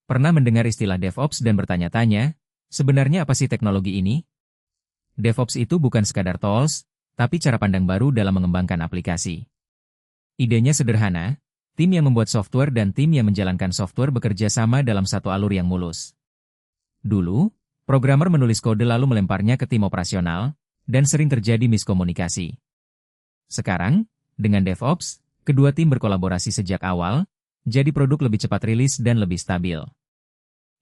Pernah mendengar istilah DevOps dan bertanya-tanya, sebenarnya apa sih teknologi ini? DevOps itu bukan sekadar tools, tapi cara pandang baru dalam mengembangkan aplikasi. Idenya sederhana, tim yang membuat software dan tim yang menjalankan software bekerja sama dalam satu alur yang mulus. Dulu, programmer menulis kode lalu melemparnya ke tim operasional, dan sering terjadi miskomunikasi. Sekarang, dengan DevOps, kedua tim berkolaborasi sejak awal, jadi produk lebih cepat rilis dan lebih stabil.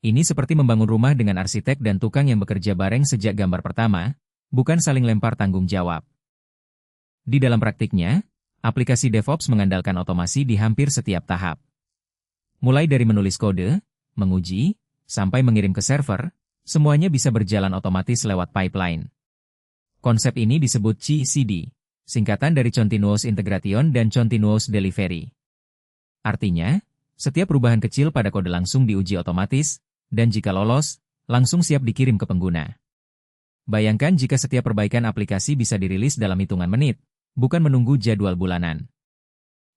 Ini seperti membangun rumah dengan arsitek dan tukang yang bekerja bareng sejak gambar pertama, bukan saling lempar tanggung jawab. Di dalam praktiknya, aplikasi DevOps mengandalkan otomasi di hampir setiap tahap. Mulai dari menulis kode, menguji, sampai mengirim ke server, semuanya bisa berjalan otomatis lewat pipeline. Konsep ini disebut CI/CD, singkatan dari Continuous Integration dan Continuous Delivery. Artinya, setiap perubahan kecil pada kode langsung diuji otomatis, dan jika lolos, langsung siap dikirim ke pengguna. Bayangkan jika setiap perbaikan aplikasi bisa dirilis dalam hitungan menit, bukan menunggu jadwal bulanan.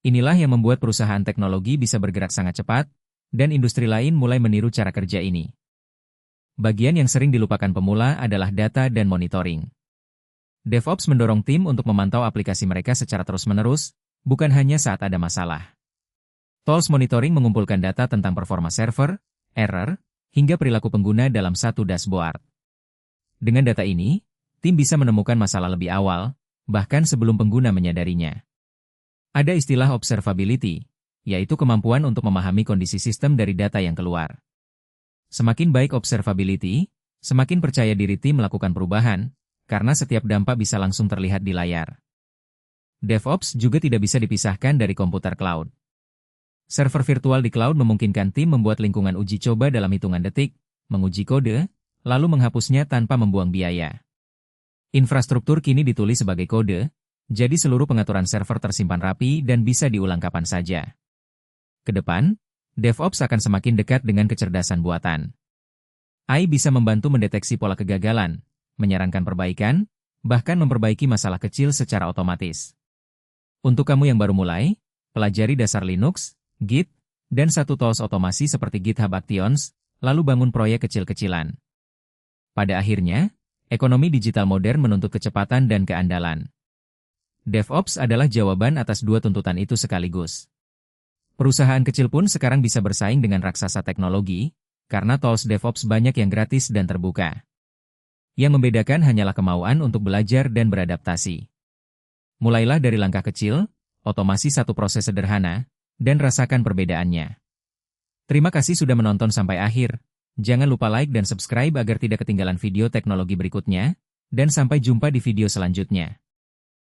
Inilah yang membuat perusahaan teknologi bisa bergerak sangat cepat, dan industri lain mulai meniru cara kerja ini. Bagian yang sering dilupakan pemula adalah data dan monitoring. DevOps mendorong tim untuk memantau aplikasi mereka secara terus-menerus, bukan hanya saat ada masalah. Tools monitoring mengumpulkan data tentang performa server, error, hingga perilaku pengguna dalam satu dashboard. Dengan data ini, tim bisa menemukan masalah lebih awal, bahkan sebelum pengguna menyadarinya. Ada istilah observability, yaitu kemampuan untuk memahami kondisi sistem dari data yang keluar. Semakin baik observability, semakin percaya diri tim melakukan perubahan, karena setiap dampak bisa langsung terlihat di layar. DevOps juga tidak bisa dipisahkan dari komputer cloud. Server virtual di cloud memungkinkan tim membuat lingkungan uji coba dalam hitungan detik, menguji kode, lalu menghapusnya tanpa membuang biaya. Infrastruktur kini ditulis sebagai kode, jadi seluruh pengaturan server tersimpan rapi dan bisa diulang kapan saja. Kedepan, DevOps akan semakin dekat dengan kecerdasan buatan. AI bisa membantu mendeteksi pola kegagalan, menyarankan perbaikan, bahkan memperbaiki masalah kecil secara otomatis. Untuk kamu yang baru mulai, pelajari dasar Linux, Git, dan satu tools otomasi seperti GitHub Actions, lalu bangun proyek kecil-kecilan. Pada akhirnya, ekonomi digital modern menuntut kecepatan dan keandalan. DevOps adalah jawaban atas dua tuntutan itu sekaligus. Perusahaan kecil pun sekarang bisa bersaing dengan raksasa teknologi, karena tools DevOps banyak yang gratis dan terbuka. Yang membedakan hanyalah kemauan untuk belajar dan beradaptasi. Mulailah dari langkah kecil, otomasi satu proses sederhana, dan rasakan perbedaannya. Terima kasih sudah menonton sampai akhir. Jangan lupa like dan subscribe agar tidak ketinggalan video teknologi berikutnya, dan sampai jumpa di video selanjutnya.